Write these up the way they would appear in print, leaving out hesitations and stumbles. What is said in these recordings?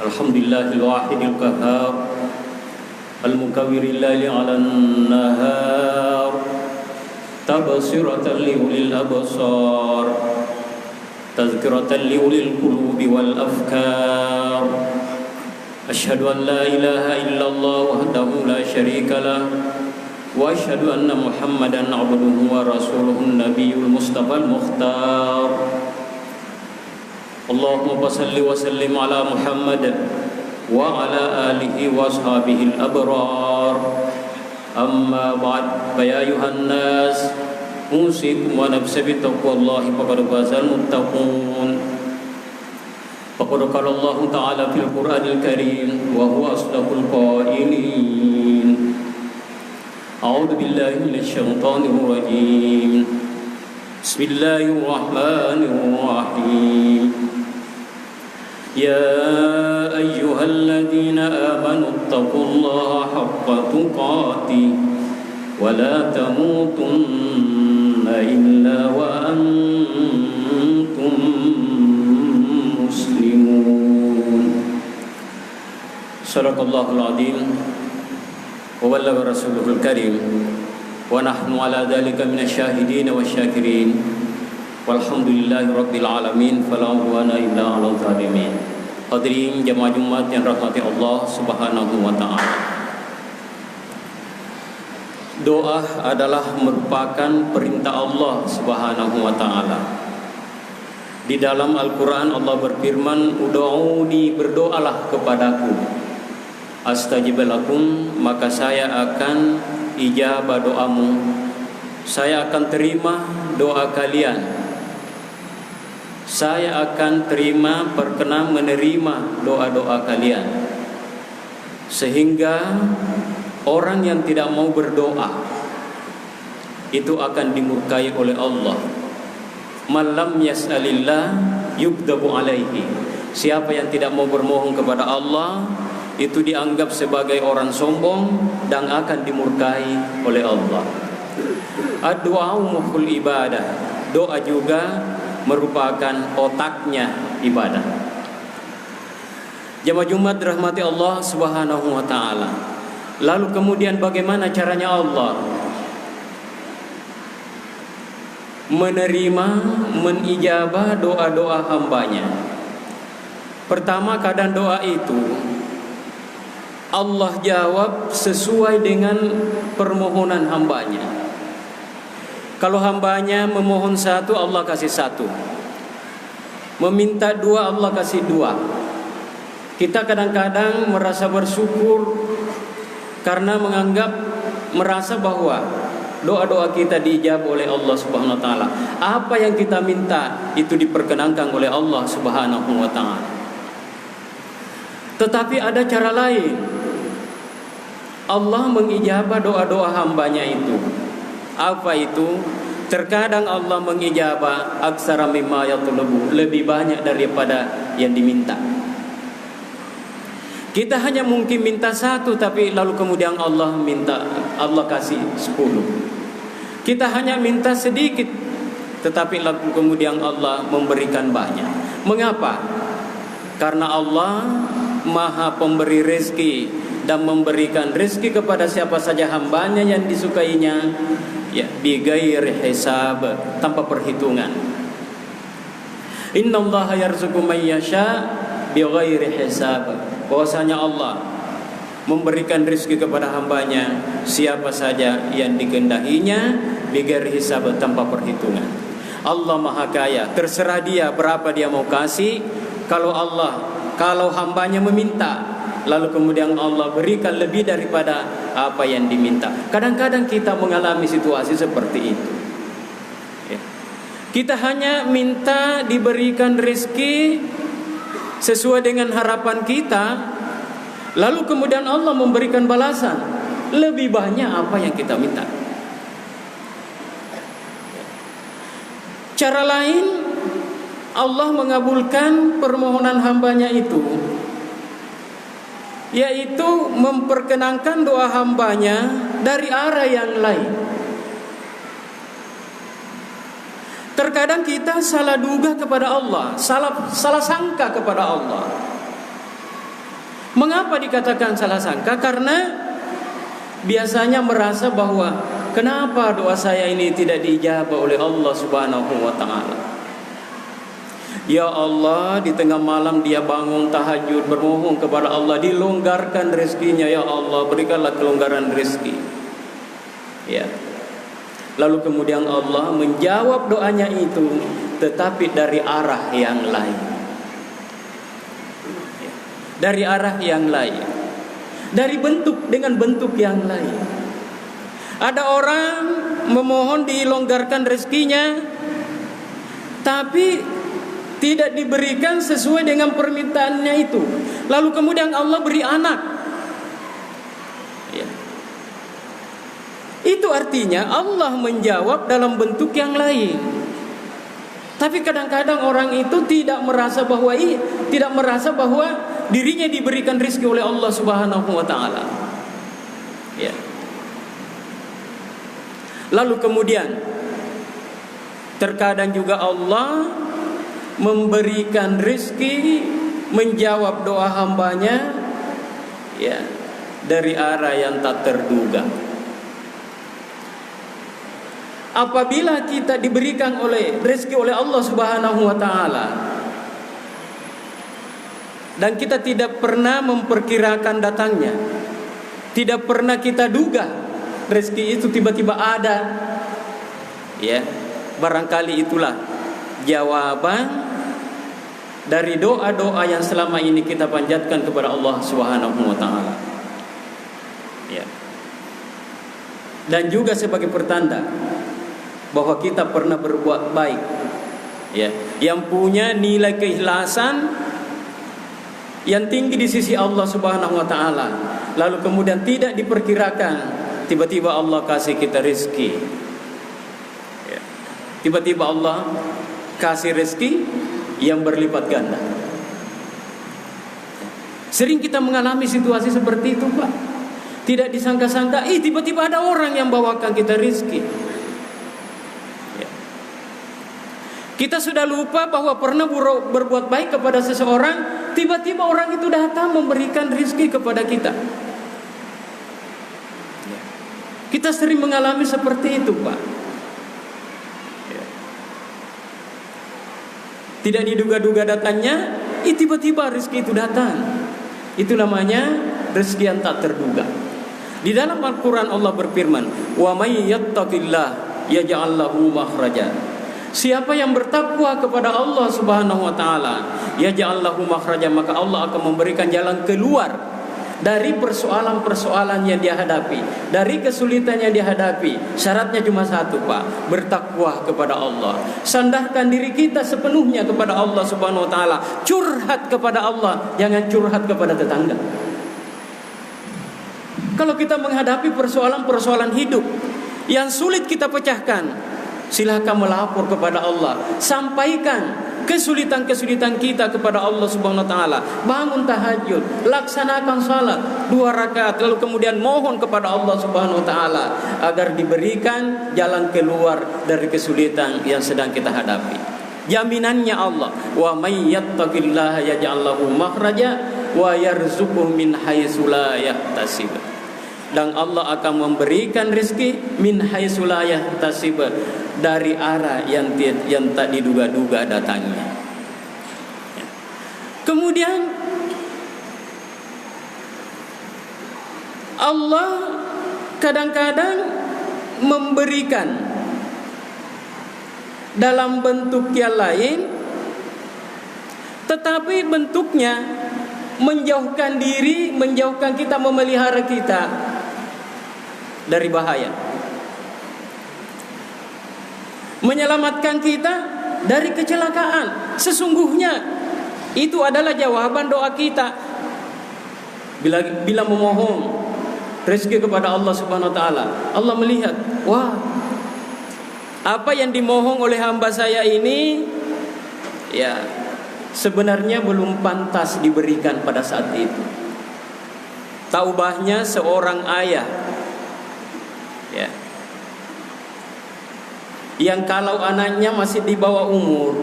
Alhamdulillahil wahidil qahhar al-mukawwiril laili 'alan nahar tabsiratan li ulil absar tazkiratan li ulil qulubi wal afkar. Asyhadu an la ilaha illallah wahdahu la syarika lah wa asyhadu anna Muhammadan 'abduhu wa rasuluhun nabiyyul mustafal mukhtar. Allahumma salli wa sallim ala Muhammad wa ala alihi wa ashabihi al-abrar. Amma ba'd, ya ayuhan nas, usikum wa nafsi bi taqwallahi faqad fazal muttaqun. Faqad qala Allah ta'ala fil Qur'anil Karim wa huwa asdaqul qailin. A'udzu billahi minasy syaithanir rajim. Bismillahirrahmanirrahim. يا أيها الذين آمنوا اتقوا الله حق تقاته ولا تموتن إلا وأنتم مسلمون. صدق الله العظيم وبلغ رسوله الكريم ونحن على ذلك من الشاهدين والشاكرين walhamdulillahi rabbil alamin fala udwana illa 'alal zalimin. Hadirin jamaah Jumat yang rahmati Allah Subhanahu wa taala. Doa adalah merupakan perintah Allah Subhanahu wa taala. Di dalam Al-Qur'an Allah berfirman, "Ud'uni, berdoalah kepadaku. Astajib lakum, maka saya akan ijabah doamu. Saya akan terima doa kalian. Saya akan terima, berkenan menerima doa-doa kalian." Sehingga orang yang tidak mau berdoa itu akan dimurkai oleh Allah. Man lam yas'alillah yugdabu alaihi. Siapa yang tidak mau bermohon kepada Allah itu dianggap sebagai orang sombong dan akan dimurkai oleh Allah. Ad-du'a mukhul ibadah. Doa juga merupakan otaknya ibadah. Jamaah Jumat rahmati Allah Subhanahu wa taala. Lalu kemudian bagaimana caranya Allah menerima, menijabah doa-doa hambanya? Pertama, kadang doa itu Allah jawab sesuai dengan permohonan hambanya. Kalau hambanya memohon satu, Allah kasih satu. Meminta dua, Allah kasih dua. Kita kadang-kadang merasa bersyukur karena merasa bahwa doa-doa kita diijabah oleh Allah Subhanahu wa taala. Apa yang kita minta itu diperkenankan oleh Allah Subhanahu wa taala. Tetapi ada cara lain. Allah mengijabah doa-doa hambanya itu. Apa itu? Terkadang Allah mengijabah aksara mimma yatlubu, lebih banyak daripada yang diminta. Kita hanya mungkin minta satu, tapi lalu kemudian Allah kasih 10. Kita hanya minta sedikit, tetapi lalu kemudian Allah memberikan banyak. Mengapa? Karena Allah Maha pemberi rezeki dan memberikan rezeki kepada siapa saja hambanya yang disukainya, ya, bighairi hisab, tanpa perhitungan. Innallaha yarzuqu man yasha bighairi hisab. Bahwasanya Allah memberikan rezeki kepada hambanya siapa saja yang dikehendakinya bighairi hisab, tanpa perhitungan. Allah Maha Kaya, terserah dia berapa dia mau kasih. Kalau hambanya meminta, lalu kemudian Allah berikan lebih daripada apa yang diminta. Kadang-kadang kita mengalami situasi seperti itu. Ya. Kita hanya minta diberikan rezeki sesuai dengan harapan kita, lalu kemudian Allah memberikan balasan lebih banyak apa yang kita minta. Cara lain Allah mengabulkan permohonan hambanya itu, yaitu memperkenankan doa hambanya dari arah yang lain. Terkadang kita salah duga kepada Allah, salah sangka kepada Allah. Mengapa dikatakan salah sangka? Karena biasanya merasa bahwa kenapa doa saya ini tidak diijabah oleh Allah Subhanahu wa taala. Ya Allah, di tengah malam dia bangun tahajud bermohon kepada Allah, dilonggarkan rezekinya, ya Allah berikanlah kelonggaran rezeki. Ya. Lalu kemudian Allah menjawab doanya itu, tetapi dari arah yang lain. Ya. Dari arah yang lain. Dari bentuk dengan bentuk yang lain. Ada orang memohon dilonggarkan rezekinya, tapi tidak diberikan sesuai dengan permintaannya itu. Lalu kemudian Allah beri anak. Ya. Itu artinya Allah menjawab dalam bentuk yang lain. Tapi kadang-kadang orang itu tidak merasa bahwa dirinya diberikan rezeki oleh Allah Subhanahu wa taala. Ya. Lalu kemudian terkadang juga Allah memberikan rezeki, menjawab doa hambanya, ya, dari arah yang tak terduga. Apabila kita diberikan rezeki oleh Allah Subhanahu wa taala dan kita tidak pernah memperkirakan datangnya, tidak pernah kita duga rezeki itu tiba-tiba ada, ya, barangkali itulah jawaban dari doa-doa yang selama ini kita panjatkan kepada Allah Subhanahu wa taala. Ya. Dan juga sebagai pertanda bahwa kita pernah berbuat baik. Ya, yang punya nilai keikhlasan yang tinggi di sisi Allah Subhanahu wa taala. Lalu kemudian tidak diperkirakan, tiba-tiba Allah kasih kita rezeki. Ya. Tiba-tiba Allah kasih rezeki yang berlipat ganda. Sering kita mengalami situasi seperti itu, Pak. Tidak disangka-sangka, tiba-tiba ada orang yang bawakan kita rezeki. Ya. Kita sudah lupa bahwa pernah berbuat baik kepada seseorang, tiba-tiba orang itu datang memberikan rezeki kepada kita. Ya. Kita sering mengalami seperti itu, Pak. Tidak diduga-duga datangnya, tiba-tiba rezeki itu datang. Itu namanya rezeki yang tak terduga. Di dalam Al-Quran Allah berfirman, "Wa may yattaqillah yaj'al lahu makhraja." Siapa yang bertakwa kepada Allah Subhanahu wa taala, yaj'al lahu makhraja, maka Allah akan memberikan jalan keluar dari persoalan-persoalan yang dia hadapi, dari kesulitan yang dihadapi. Syaratnya cuma satu, Pak, bertakwa kepada Allah. Sandarkan diri kita sepenuhnya kepada Allah Subhanahu wa taala. Curhat kepada Allah, jangan curhat kepada tetangga. Kalau kita menghadapi persoalan-persoalan hidup yang sulit kita pecahkan, silakan melapor kepada Allah. Sampaikan kesulitan-kesulitan kita kepada Allah Subhanahu wa taala. Bangun tahajud, laksanakan salat 2 rakaat, lalu kemudian mohon kepada Allah Subhanahu wa taala agar diberikan jalan keluar dari kesulitan yang sedang kita hadapi. Jaminannya Allah, wa may yattaqillaha yaj'al lahu makhraja wa yarzuqhu min haitsu la yahtasib. Dan Allah akan memberikan rezeki min haitsu la yahtasib, dari arah yang tak diduga-duga datangnya. Kemudian Allah kadang-kadang memberikan dalam bentuk yang lain, tetapi bentuknya menjauhkan diri, menjauhkan kita, memelihara kita dari bahaya, menyelamatkan kita dari kecelakaan. Sesungguhnya itu adalah jawaban doa kita bila memohon rezeki kepada Allah Subhanahu wa taala. Allah melihat, wah, apa yang dimohon oleh hamba saya ini, ya, sebenarnya belum pantas diberikan pada saat itu. Taubahnya seorang ayah, ya, yang kalau anaknya masih di bawah umur,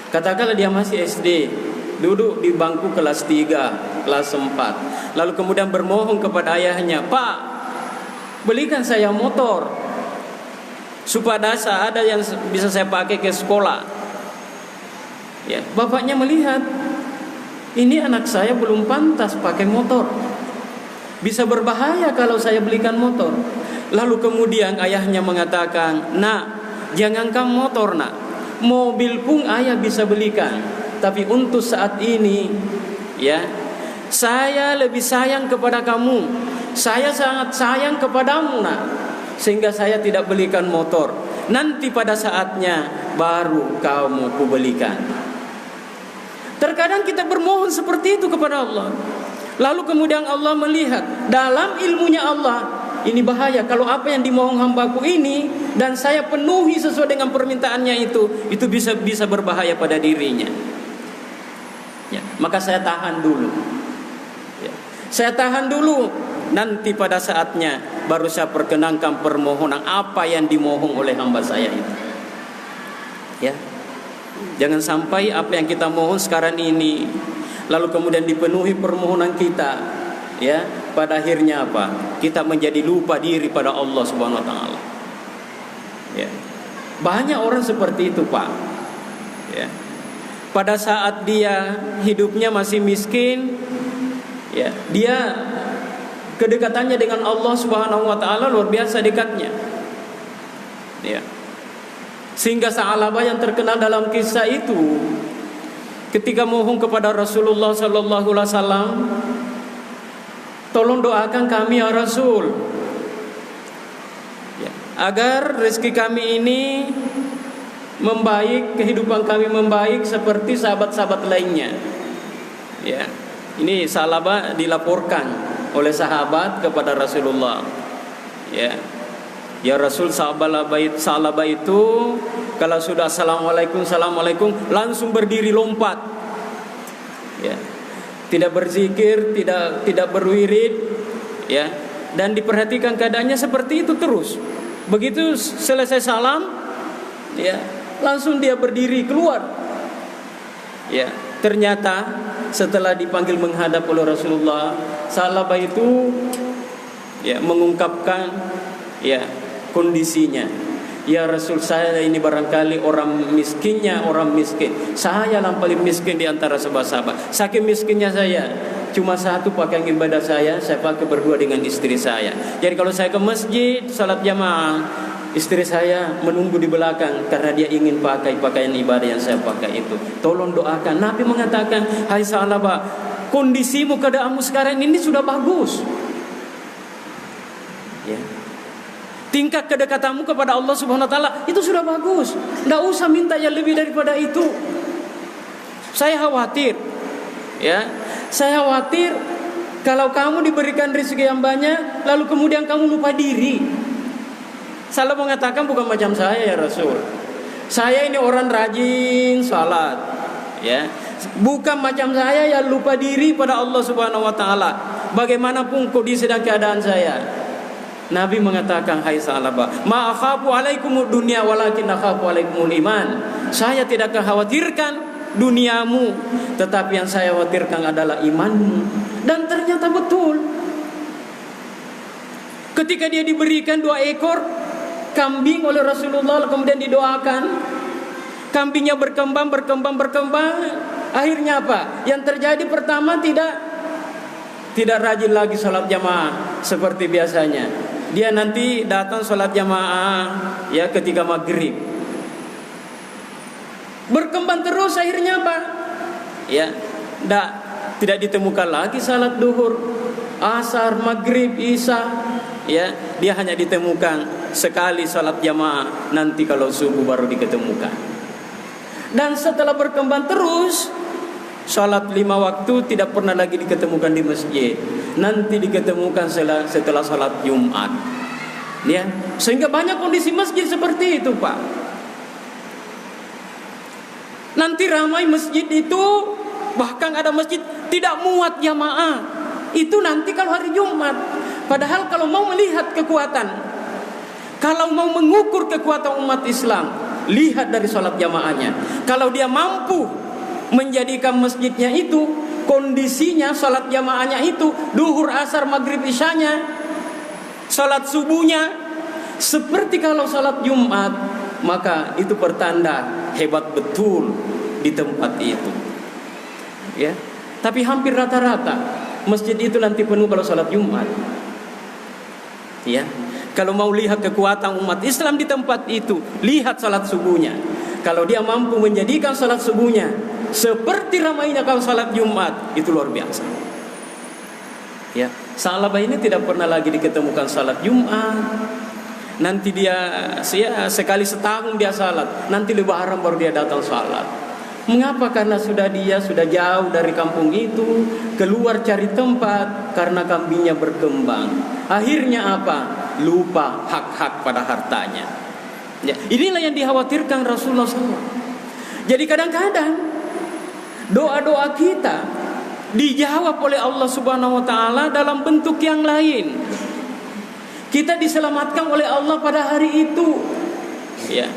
katakanlah dia masih SD, duduk di bangku kelas 3, kelas 4. Lalu kemudian bermohon kepada ayahnya, "Pak, belikan saya motor supaya ada yang bisa saya pakai ke sekolah." Ya, bapaknya melihat ini anak saya belum pantas pakai motor, bisa berbahaya kalau saya belikan motor. Lalu kemudian ayahnya mengatakan, "Nak, jangankan motor nak, mobil pun ayah bisa belikan. Tapi untuk saat ini, ya, saya lebih sayang kepada kamu. Saya sangat sayang kepadamu nak, sehingga saya tidak belikan motor. Nanti pada saatnya baru kamu kubelikan." Terkadang kita bermohon seperti itu kepada Allah. Lalu kemudian Allah melihat dalam ilmunya Allah, ini bahaya kalau apa yang dimohon hambaku ini dan saya penuhi sesuai dengan permintaannya itu bisa berbahaya pada dirinya. Ya, maka saya tahan dulu. Ya, saya tahan dulu. Nanti pada saatnya baru saya perkenankan permohonan apa yang dimohon oleh hamba saya itu. Ya, jangan sampai apa yang kita mohon sekarang ini lalu kemudian dipenuhi permohonan kita, ya, pada akhirnya apa? Kita menjadi lupa diri pada Allah Subhanahu wa taala. Ya. Banyak orang seperti itu, Pak. Ya. Pada saat dia hidupnya masih miskin, ya, dia kedekatannya dengan Allah Subhanahu wa taala luar biasa dekatnya. Ya. Sehingga Sa'labah yang terkenal dalam kisah itu ketika mohon kepada Rasulullah sallallahu alaihi wasallam, "Tolong doakan kami ya Rasul, ya, agar rezeki kami ini membaik, kehidupan kami membaik seperti sahabat-sahabat lainnya." Ya, ini Sa'labah dilaporkan oleh sahabat kepada Rasulullah. Ya, "Ya Rasul, Sa'labah itu kalau sudah assalamualaikum langsung berdiri lompat. Ya. Tidak berzikir, tidak berwirid, ya. Dan diperhatikan keadaannya seperti itu terus. Begitu selesai salam, ya, langsung dia berdiri keluar. Ya, ternyata setelah dipanggil menghadap oleh Rasulullah, Sa'labah itu, ya, mengungkapkan, ya, kondisinya. "Ya Rasul, saya ini barangkali orang miskin. Saya yang paling miskin di antara sahabat-sahabat. Saking miskinnya saya, cuma satu pakaian ibadah saya pakai berdua dengan istri saya. Jadi kalau saya ke masjid salat jamaah, istri saya menunggu di belakang karena dia ingin pakai pakaian ibadah yang saya pakai itu. Tolong doakan." Nabi mengatakan, "Hai Sa'labah, kondisimu, keadaanmu sekarang ini sudah bagus. Ya. Tingkat kedekatanmu kepada Allah Subhanahu wa taala itu sudah bagus. Tidak usah minta yang lebih daripada itu. Saya khawatir, ya. Saya khawatir kalau kamu diberikan rezeki yang banyak lalu kemudian kamu lupa diri." Salah mengatakan, "Bukan macam saya ya Rasul. Saya ini orang rajin salat, ya. Bukan macam saya yang lupa diri pada Allah Subhanahu wa taala. Bagaimanapun kondisi dan keadaan saya." Nabi mengatakan, "Hai Sa'labah, ma akhafu alaikumud dunya walakin akhafu alaikumul iman." Saya tidak khawatirkan duniamu, tetapi yang saya khawatirkan adalah imanmu. Dan ternyata betul. Ketika dia diberikan 2 ekor kambing oleh Rasulullah, kemudian didoakan, kambingnya berkembang. Akhirnya apa? Yang terjadi pertama tidak rajin lagi salat jamaah seperti biasanya. Dia nanti datang salat jamaah, ya, ketika maghrib. Berkembang terus, akhirnya apa? Ya, tidak ditemukan lagi salat duhur, asar, maghrib, isya. Ya, dia hanya ditemukan sekali salat jamaah, nanti kalau subuh baru diketemukan. Dan setelah berkembang terus, salat 5 waktu tidak pernah lagi diketemukan di masjid. Nanti diketemukan setelah salat Jumat. Ya, sehingga banyak kondisi masjid seperti itu, Pak. Nanti ramai masjid itu, bahkan ada masjid tidak muat jamaah. Itu nanti kalau hari Jumat. Padahal kalau mau melihat kekuatan, kalau mau mengukur kekuatan umat Islam, lihat dari salat jamaahnya. Kalau dia mampu menjadikan masjidnya itu, kondisinya salat jamaahnya itu duhur, asar, maghrib, isyanya, salat subuhnya seperti kalau salat Jumat, maka itu pertanda hebat betul di tempat itu. Ya, tapi hampir rata-rata masjid itu nanti penuh kalau salat Jumat. Ya, kalau mau lihat kekuatan umat Islam di tempat itu, lihat salat subuhnya. Kalau dia mampu menjadikan salat subuhnya seperti ramainya kalau salat Jumat, itu luar biasa. Ya, sahabat ini tidak pernah lagi diketemukan salat Jumat. Nanti dia sekali setahun dia salat, nanti Lebaran baru dia datang salat. Mengapa? Karena dia sudah jauh dari kampung itu, keluar cari tempat karena kambingnya berkembang. Akhirnya apa? Lupa hak-hak pada hartanya. Ya, inilah yang dikhawatirkan Rasulullah SAW. Jadi kadang-kadang doa-doa kita dijawab oleh Allah Subhanahu wa taala dalam bentuk yang lain. Kita diselamatkan oleh Allah pada hari itu. Ya.